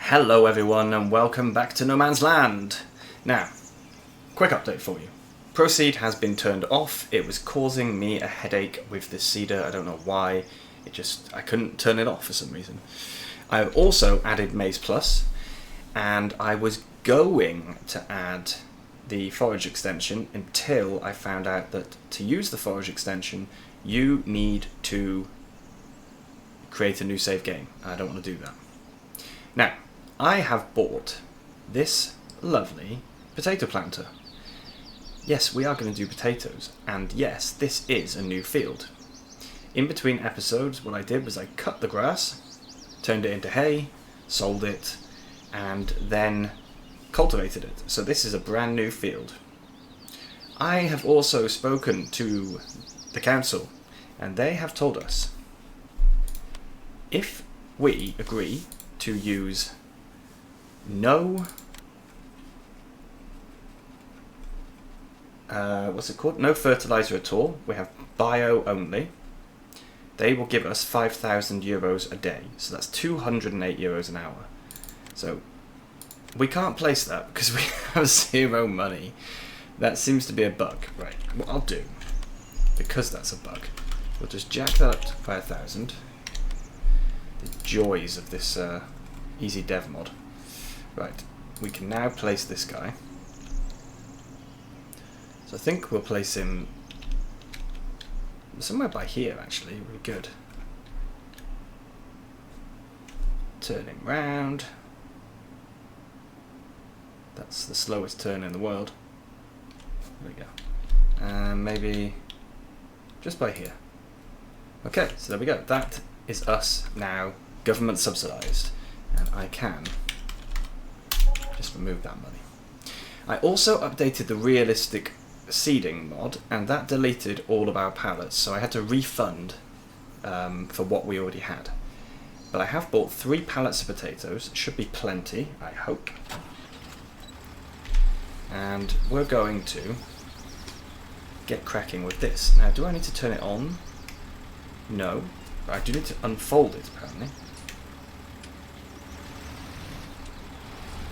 Hello everyone and welcome back to No Man's Land. Now, quick update for you. Proceed has been turned off. It was causing me a headache with this cedar. I don't know why. I couldn't turn it off for some reason. I've also added Maize Plus, and I was going to add the forage extension until I found out that to use the forage extension you need to create a new save game. I don't want to do that. Now, I have bought this lovely potato planter. Yes, we are going to do potatoes, and yes, this is a new field. In between episodes, what I did was I cut the grass, turned it into hay, sold it, and then cultivated it. So this is a brand new field. I have also spoken to the council, and they have told us if we agree to use no no fertilizer at all, we have bio only, they will give us 5,000 euros a day, so that's 208 euros an hour. So we can't place that because we have zero money. That seems to be a bug. Right, what I'll do, because that's a bug, we'll just jack that up by 1,000. The joys of this easy dev mod. Right, we can now place this guy. So I think we'll place him somewhere by here, actually. Really good. Turn him round. That's the slowest turn in the world. There we go. And maybe just by here. Okay, so there we go. That is us now, government subsidised, and I can just remove that money. I also updated the realistic seeding mod, and that deleted all of our pallets, so I had to refund for what we already had. But I have bought 3 pallets of potatoes. Should be plenty, I hope. And we're going to get cracking with this. Now, do I need to turn it on? No. But I do need to unfold it, apparently.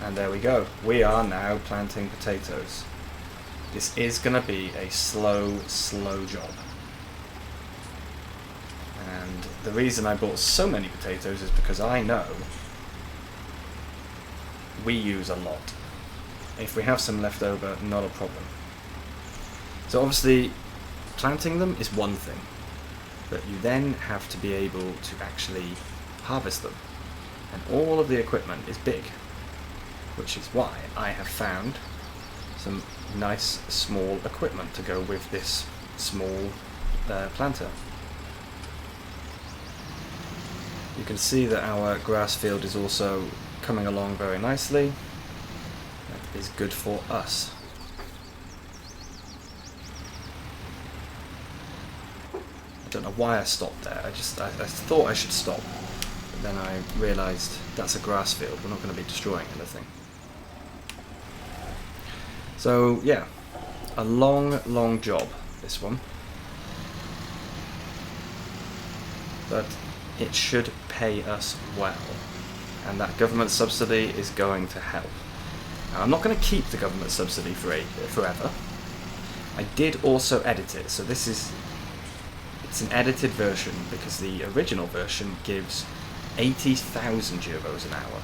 And there we go. We are now planting potatoes. This is going to be a slow job. And the reason I bought so many potatoes is because I know we use a lot. If we have some left over, not a problem. So obviously, planting them is one thing, but you then have to be able to actually harvest them. And all of the equipment is big, which is why I have found some nice small equipment to go with this small planter. You can see that our grass field is also coming along very nicely. That is good for us. I don't know why I stopped there. I thought I should stop, but then I realised that's a grass field. We're not going to be destroying anything. So yeah, a long job, this one. But it should pay us well, and that government subsidy is going to help. Now, I'm not going to keep the government subsidy forever. I did also edit it, so it's an edited version, because the original version gives 80,000 euros an hour.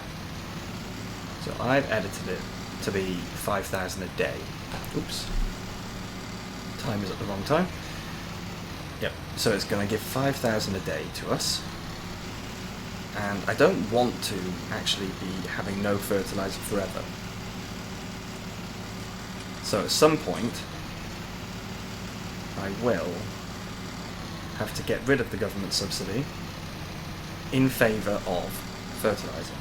So I've edited it to be 5,000 a day. Oops. Time is at the wrong time. Yep, so it's going to give 5,000 a day to us. And I don't want to actually be having no fertilizer forever. So at some point, I will have to get rid of the government subsidy in favour of fertilizer.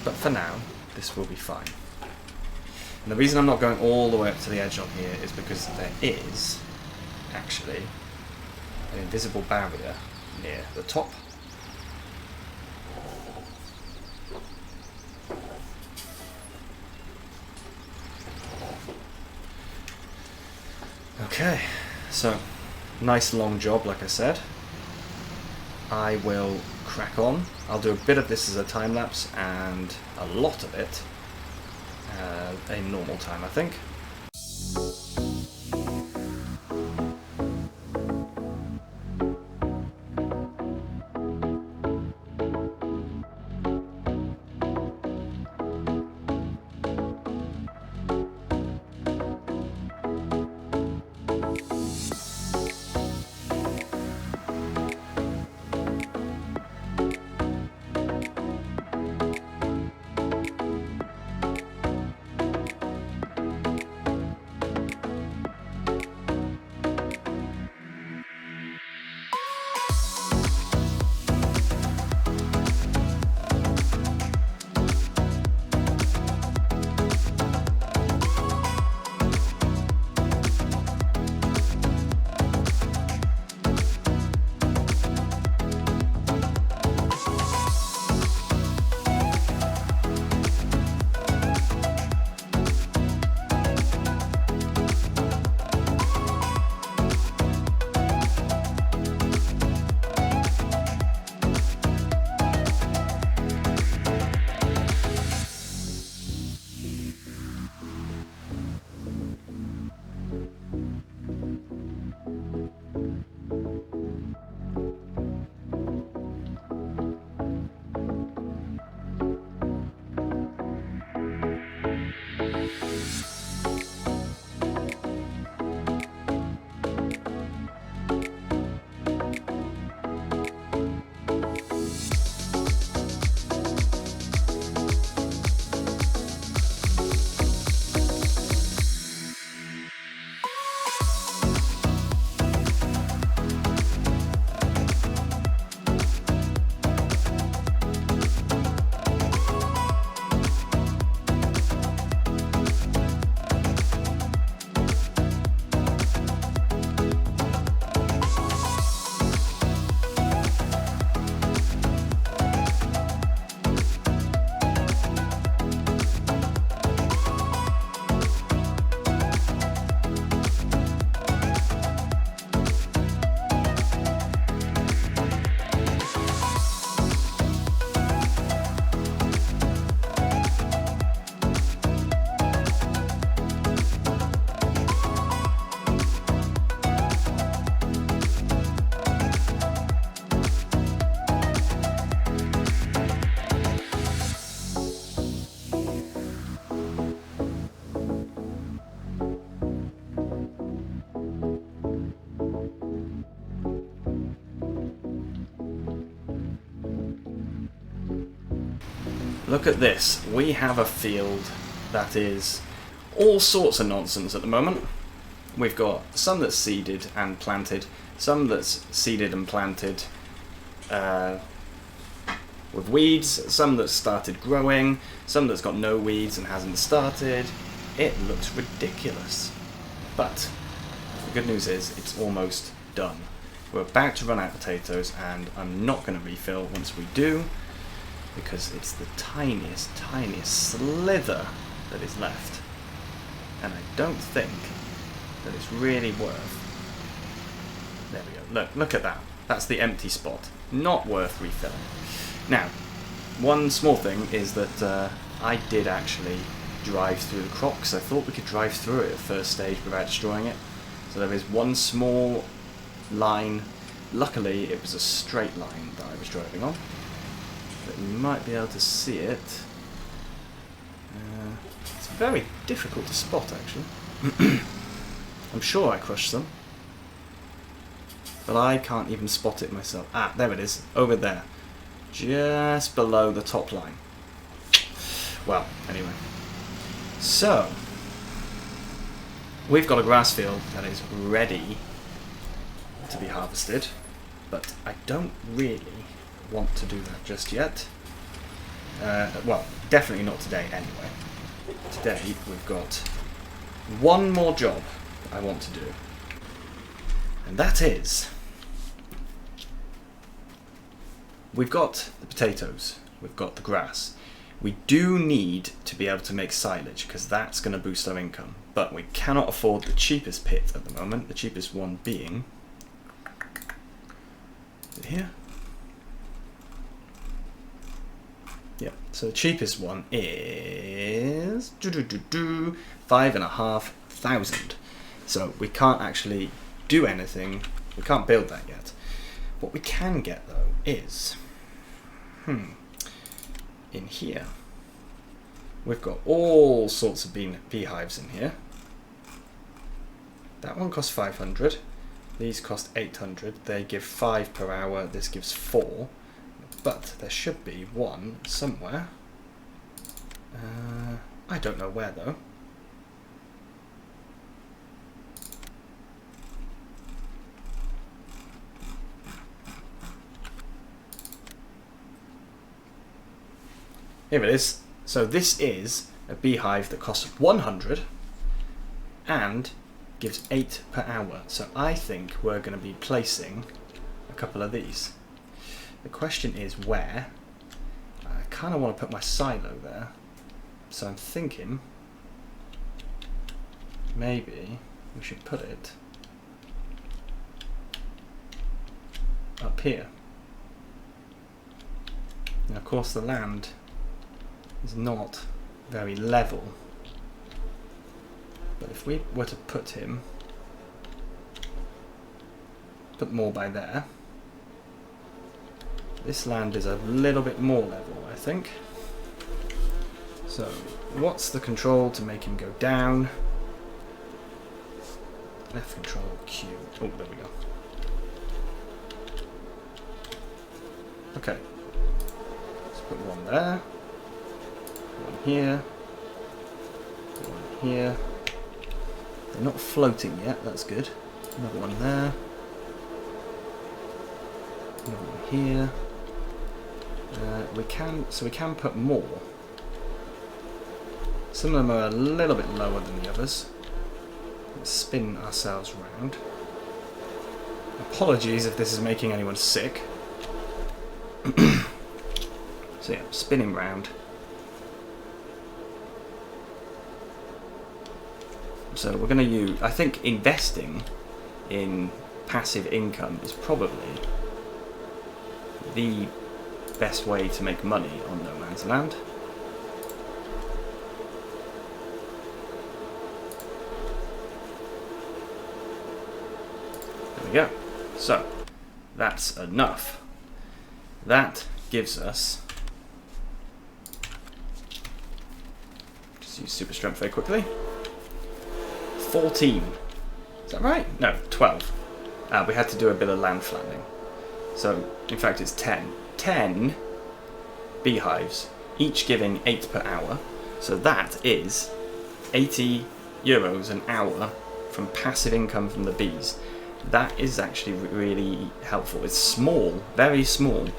But for now, this will be fine. And the reason I'm not going all the way up to the edge on here is because there is actually an invisible barrier near the top. Okay, so nice long job, like I said. I will crack on. I'll do a bit of this as a time lapse and a lot of it a normal time, I think. Look at this. We have a field that is all sorts of nonsense at the moment. We've got some that's seeded and planted, some that's seeded and planted with weeds, some that's started growing, some that's got no weeds and hasn't started. It looks ridiculous. But the good news is it's almost done. We're about to run out of potatoes, and I'm not going to refill once we do, because it's the tiniest slither that is left. And I don't think that it's really worth... There we go. Look at that. That's the empty spot. Not worth refilling. Now, one small thing is that I did actually drive through the crop, because I thought we could drive through it at first stage without destroying it. So there is one small line. Luckily, it was a straight line that I was driving on. But you might be able to see it. It's very difficult to spot, actually. I'm sure I crushed some, but I can't even spot it myself. Ah, there it is, over there, just below the top line. Well, anyway, so we've got a grass field that is ready to be harvested, but I don't really want to do that just yet. Well, definitely not today anyway. Today we've got one more job I want to do, and that is, we've got the potatoes, we've got the grass. We do need to be able to make silage, because that's going to boost our income, but we cannot afford the cheapest pit at the moment, the cheapest one being, is it here? Yeah, so the cheapest one is 5,500. So we can't actually do anything. We can't build that yet. What we can get though is, in here, we've got all sorts of beehives in here. That one costs 500. These cost 800. They give 5 per hour. This gives 4. But there should be one somewhere. I don't know where though. Here it is. So this is a beehive that costs 100 and gives 8 per hour. So I think we're going to be placing a couple of these. The question is where. I kind of want to put my silo there. So I'm thinking maybe we should put it up here. Now of course the land is not very level, but if we were to put more by there, this land is a little bit more level, I think. So what's the control to make him go down? Left control Q. Oh, there we go. Okay, let's put one there, one here, one here. They're not floating yet, that's good. Another one there, another one here. We can put more. Some of them are a little bit lower than the others. Let's spin ourselves round. Apologies if this is making anyone sick. So yeah, spinning round. So we're going to use, I think investing in passive income is probably the best way to make money on No Man's Land. There we go. So that's enough. That gives us, just use super strength very quickly, 14. Is that right? No, 12. We had to do a bit of land flattening. So in fact it's 10. 10 beehives, each giving 8 per hour. So that is 80 euros an hour from passive income from the bees. That is actually really helpful. It's small, very small,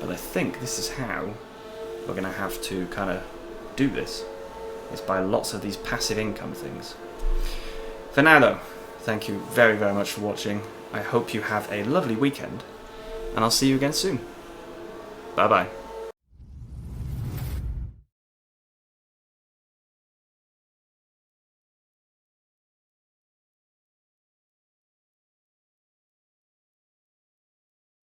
but I think this is how we're going to have to kind of do this. It's by lots of these passive income things. For now though, thank you very, very much for watching. I hope you have a lovely weekend, and I'll see you again soon. Bye bye.